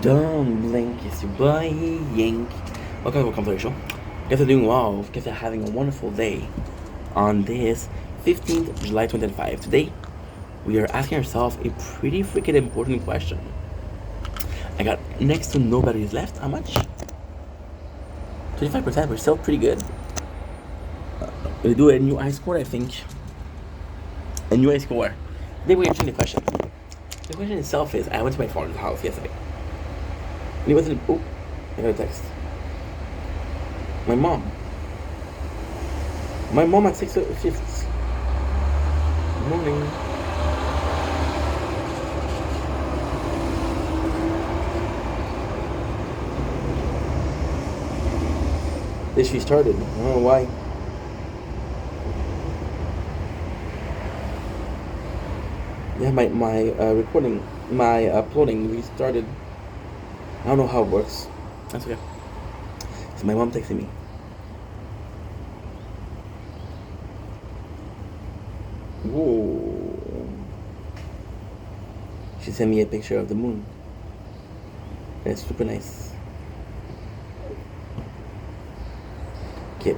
Don't blink, it's your boy Yank. Welcome to the show. Guess you're doing well. Guess you're having a wonderful day on this 15th July 2025. Today, we are asking ourselves a pretty freaking important question. I got next to no batteries left. How much? 25%. We're still pretty good. We do a new ice score, I think. A new ice score. Today we're answering the question. The question itself is: I went to my father's house yesterday. And he wasn't. Oh, I got a text. My mom. At 6:50. Good morning. This restarted. I don't know why. Yeah, my recording, my uploading restarted. I don't know how it works. That's okay. So my mom texted me. Whoa. She sent me a picture of the moon. It's super nice. Okay.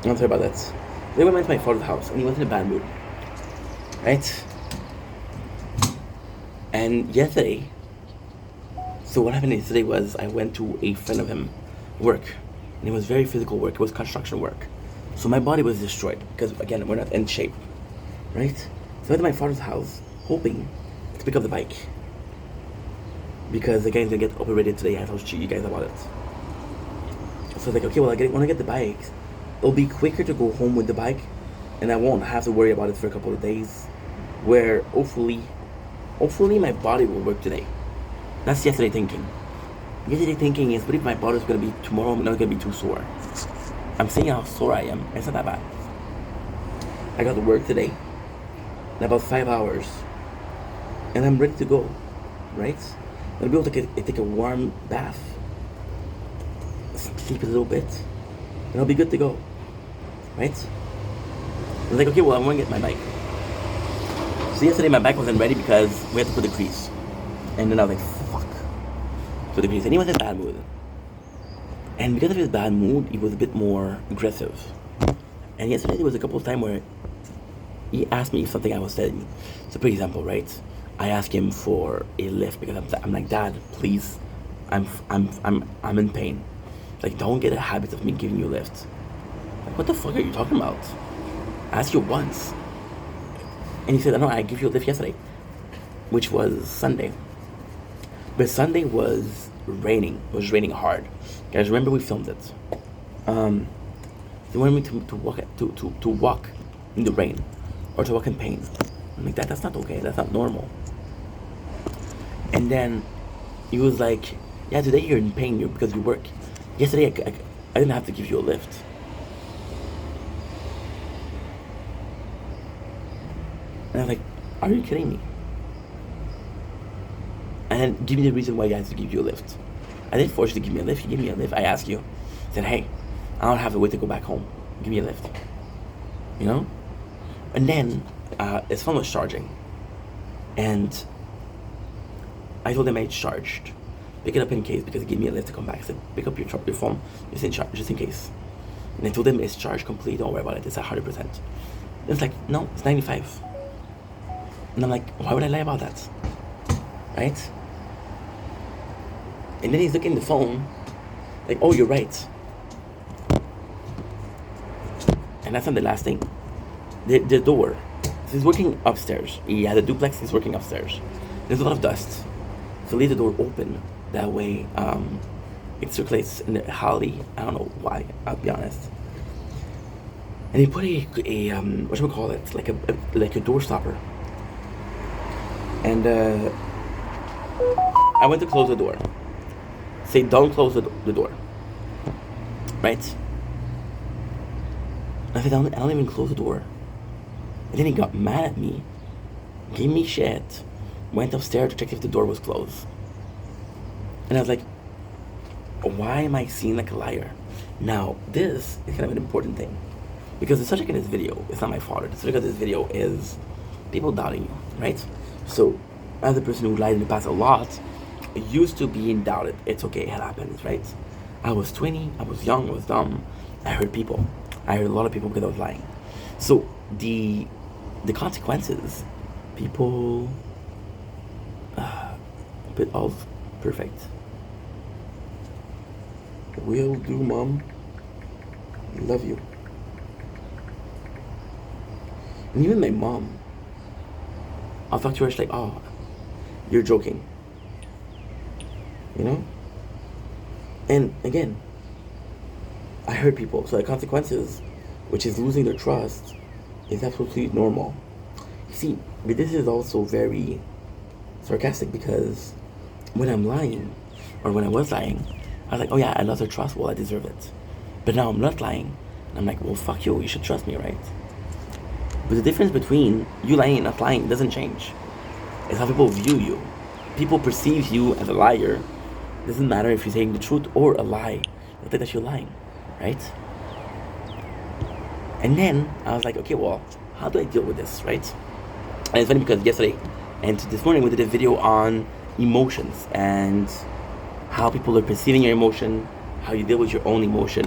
I'm sorry about that. Then we went to my father's house and he was in a bad mood. Right? And yesterday, so what happened yesterday was I went to a friend of him work, and it was very physical work. It was construction work. So my body was destroyed because, again, we're not in shape, right? So I went to my father's house hoping to pick up the bike because the guy's gonna get operated today. I told you guys about it. So I was like, okay, well, when I get the bike, it'll be quicker to go home with the bike, and I won't have to worry about it for a couple of days, where hopefully my body will work today. That's yesterday thinking. Yesterday thinking is, what if my body's gonna be tomorrow? I'm not gonna be too sore. I'm seeing how sore I am. It's not that bad. I got to work today in about 5 hours, and I'm ready to go. Right? I'm gonna be able to take a warm bath, sleep a little bit, and I'll be good to go. Right? I was like, okay, well, I'm gonna get my bike. So yesterday my bike wasn't ready because we had to put the grease. And then I was like, fuck. So the grease. And he was in a bad mood. And because of his bad mood, he was a bit more aggressive. And yesterday there was a couple of times where he asked me if something I was saying. So for example, right? I asked him for a lift because I'm like, Dad, please, I'm in pain. Like, don't get a habit of me giving you a lift. Like, what the fuck are you talking about? I asked you once. And he said, no, I gave you a lift yesterday, which was Sunday. But Sunday was raining. It was raining hard. Guys, remember we filmed it. They wanted me to walk in the rain or to walk in pain. I'm like, that's not okay. That's not normal. And then he was like, yeah, today you're in pain because you work. Yesterday I didn't have to give you a lift. And I was like, are you kidding me? And then give me the reason why I had to give you a lift. I didn't force you to give me a lift. You gave me a lift. I asked you. I said, hey, I don't have to wait to go back home. Give me a lift. You know? And then his phone was charging. And I told him it's charged. Pick it up in case because he gave me a lift to come back. I said, pick up your phone just in case. And I told him it's charged completely. Don't worry about it. It's 100%. It's like, no, it's 95. And I'm like, why would I lie about that? Right? And then he's looking at the phone, like, oh, you're right. And that's not the last thing. The door. He's working upstairs. He had a duplex, he's working upstairs. There's a lot of dust. So leave the door open. That way, it circulates in the hallway. I don't know why, I'll be honest. And he put a like a door stopper. And I went to close the door. Say, don't close the door. Right? I said, I don't even close the door. And then he got mad at me, gave me shit, went upstairs to check if the door was closed. And I was like, why am I seen like a liar? Now, this is kind of an important thing. Because the subject in this video is not my father. The subject of this video is people doubting you, right? So, as a person who lied in the past a lot, used to being doubted. It's okay, it happens, right? I was 20, I was young, I was dumb. I hurt people. I hurt a lot of people because I was lying. So the consequences, people, but all perfect. Will do, Mom. Love you. And even my mom, I'll talk to her, she's like, oh, you're joking. You know? And again, I hurt people, so the consequences, which is losing their trust, is absolutely normal. You see, but this is also very sarcastic because when I'm lying, or when I was lying, I was like, oh yeah, I lost their trust, well, I deserve it. But now I'm not lying, and I'm like, well, fuck you should trust me, right? But the difference between you lying and not lying doesn't change. It's how people view you. People perceive you as a liar. It doesn't matter if you're saying the truth or a lie. They'll think that you're lying, right? And then I was like, okay, well, how do I deal with this, right? And it's funny because yesterday and this morning we did a video on emotions and how people are perceiving your emotion, how you deal with your own emotion,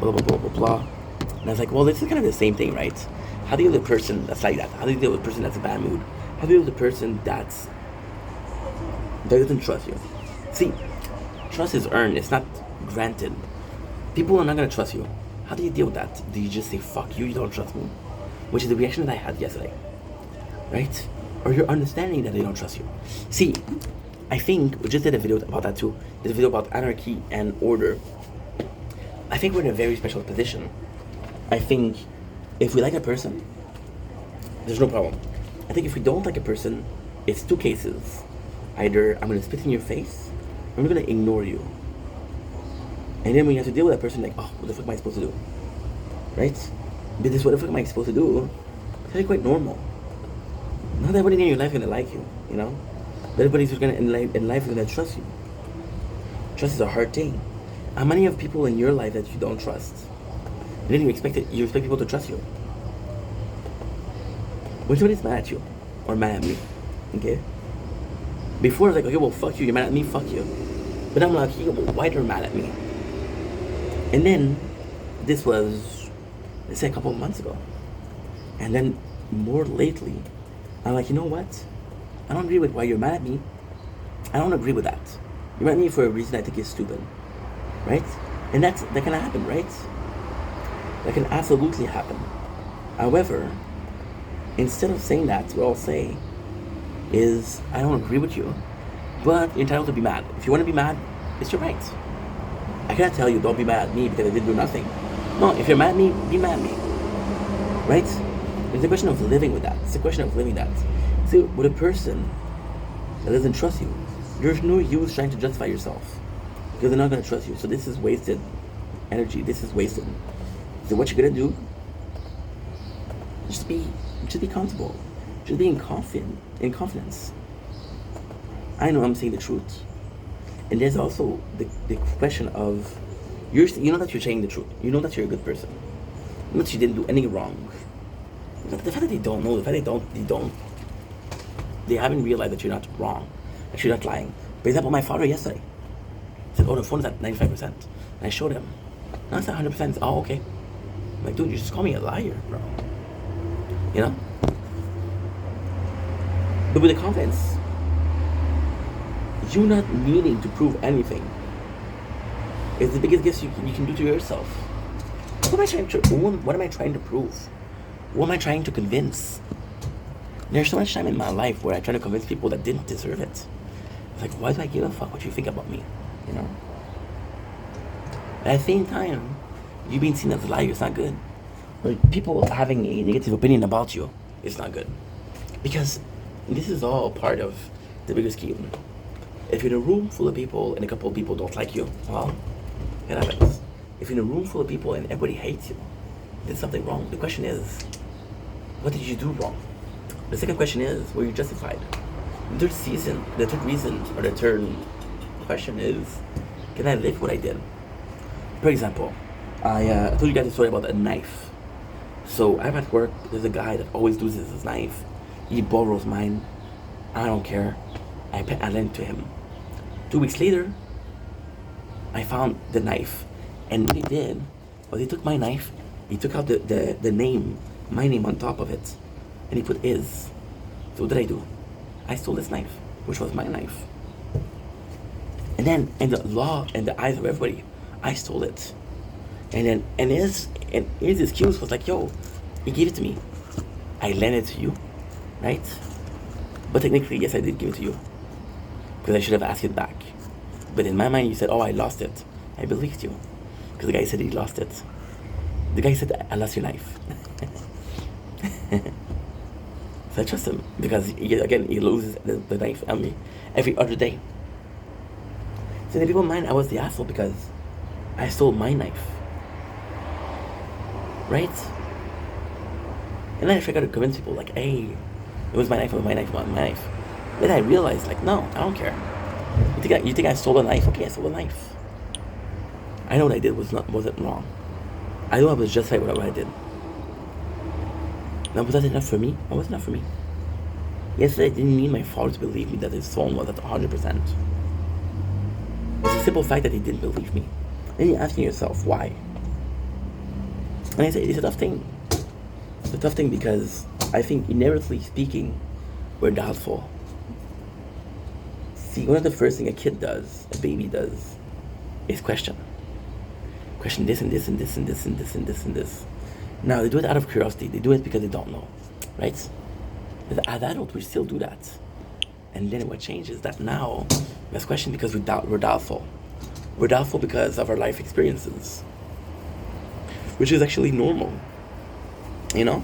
blah, blah, blah, blah, blah. And I was like, well, this is kind of the same thing, right? How do you deal with a person that's like that? How do you deal with a person that's in a bad mood? How do you deal with a person that doesn't trust you? See, trust is earned, it's not granted. People are not going to trust you. How do you deal with that? Do you just say, fuck you, you don't trust me? Which is the reaction that I had yesterday, right? Or you're understanding that they don't trust you. See, I think, we just did a video about that too. Did a video about anarchy and order. I think we're in a very special position. I think if we like a person, there's no problem. I think if we don't like a person, it's two cases. Either I'm going to spit in your face, or I'm going to ignore you. And then when you have to deal with that person, like, oh, what the fuck am I supposed to do? Right? But this, what the fuck am I supposed to do? It's actually quite normal. Not everybody in your life is going to like you, you know? But everybody who's going to, in life is going to trust you. Trust is a hard thing. How many of people in your life that you don't trust? And then you expect people to trust you. When somebody's mad at you, or mad at me, okay? Before I was like, okay, well, fuck you, you're mad at me, fuck you. But I'm like, okay, well, why they're mad at me? And then, this was, let's say a couple of months ago. And then, more lately, I'm like, you know what? I don't agree with why you're mad at me. I don't agree with that. You're mad at me for a reason I think is stupid. Right? And that can happen, right? That can absolutely happen. However, instead of saying that, what I'll say is, I don't agree with you, but you're entitled to be mad. If you want to be mad, it's your right. I cannot tell you, don't be mad at me because I didn't do nothing. No, if you're mad at me, be mad at me. Right? It's a question of living with that. It's a question of living that. See, with a person that doesn't trust you, there's no use trying to justify yourself because they're not going to trust you. So this is wasted energy. This is wasted. So what you're going to do, just be comfortable. Just be in confidence. I know I'm saying the truth. And there's also the question of, you know that you're saying the truth. You know that you're a good person. You know that you didn't do anything wrong. The fact that they don't know, the fact they haven't realized that you're not wrong, that you're not lying. For example, my father yesterday said, oh, the phone is at 95%. And I showed him. No, it's at 100%. Oh, okay. I'm like, dude, you just call me a liar, bro. You know? But with the confidence, you not needing to prove anything is the biggest gift you can do to yourself. What am I trying to prove? What am I trying to convince? There's so much time in my life where I try to convince people that didn't deserve it. It's like, why do I give a fuck what you think about me? You know? At the same time, you being seen as a liar is not good. But people having a negative opinion about you is not good. Because this is all part of the bigger scheme. If you're in a room full of people and a couple of people don't like you, well, it happens. If you're in a room full of people and everybody hates you, did something wrong. The question is, what did you do wrong? The second question is, were you justified? The third question is, can I live what I did? For example, I told you guys a story about a knife. So I'm at work, there's a guy that always loses his knife. He borrows mine. I don't care. I lend it to him. 2 weeks later, I found the knife. And what he did was he took my knife, he took out the name, my name on top of it, and he put his. So what did I do? I stole this knife, which was my knife. And then in the law and the eyes of everybody, I stole it. And his excuse was like, yo, he gave it to me. I lent it to you, right? But technically, yes, I did give it to you. Because I should have asked it back. But in my mind, you said, oh, I lost it. I believed you. Because the guy said he lost it. The guy said, I lost your knife. So I trust him. Because, he loses the knife on me every other day. So in people's mind, I was the asshole because I stole my knife. Right? And then I tried to convince people, like, hey, it was my knife, it was my knife, it was my knife. Then I realized, like, no, I don't care. You think I stole a knife? Okay, I stole a knife. I know what I did wasn't wrong. I know I was justified with what I did. Now, was that enough for me? That wasn't enough for me. Yesterday, I didn't need my father to believe me that his phone was at 100%. It's a simple fact that he didn't believe me. Then you're asking yourself, why? And I say, it's a tough thing. It's a tough thing because I think, inevitably speaking, we're doubtful. See, one of the first things a kid does, a baby does, is question. Question this and this and this and this and this and this and this. Now, they do it out of curiosity. They do it because they don't know, right? But as adults, we still do that. And then what changes is that now, we ask questions because we're doubtful. We're doubtful because of our life experiences, which is actually normal, you know?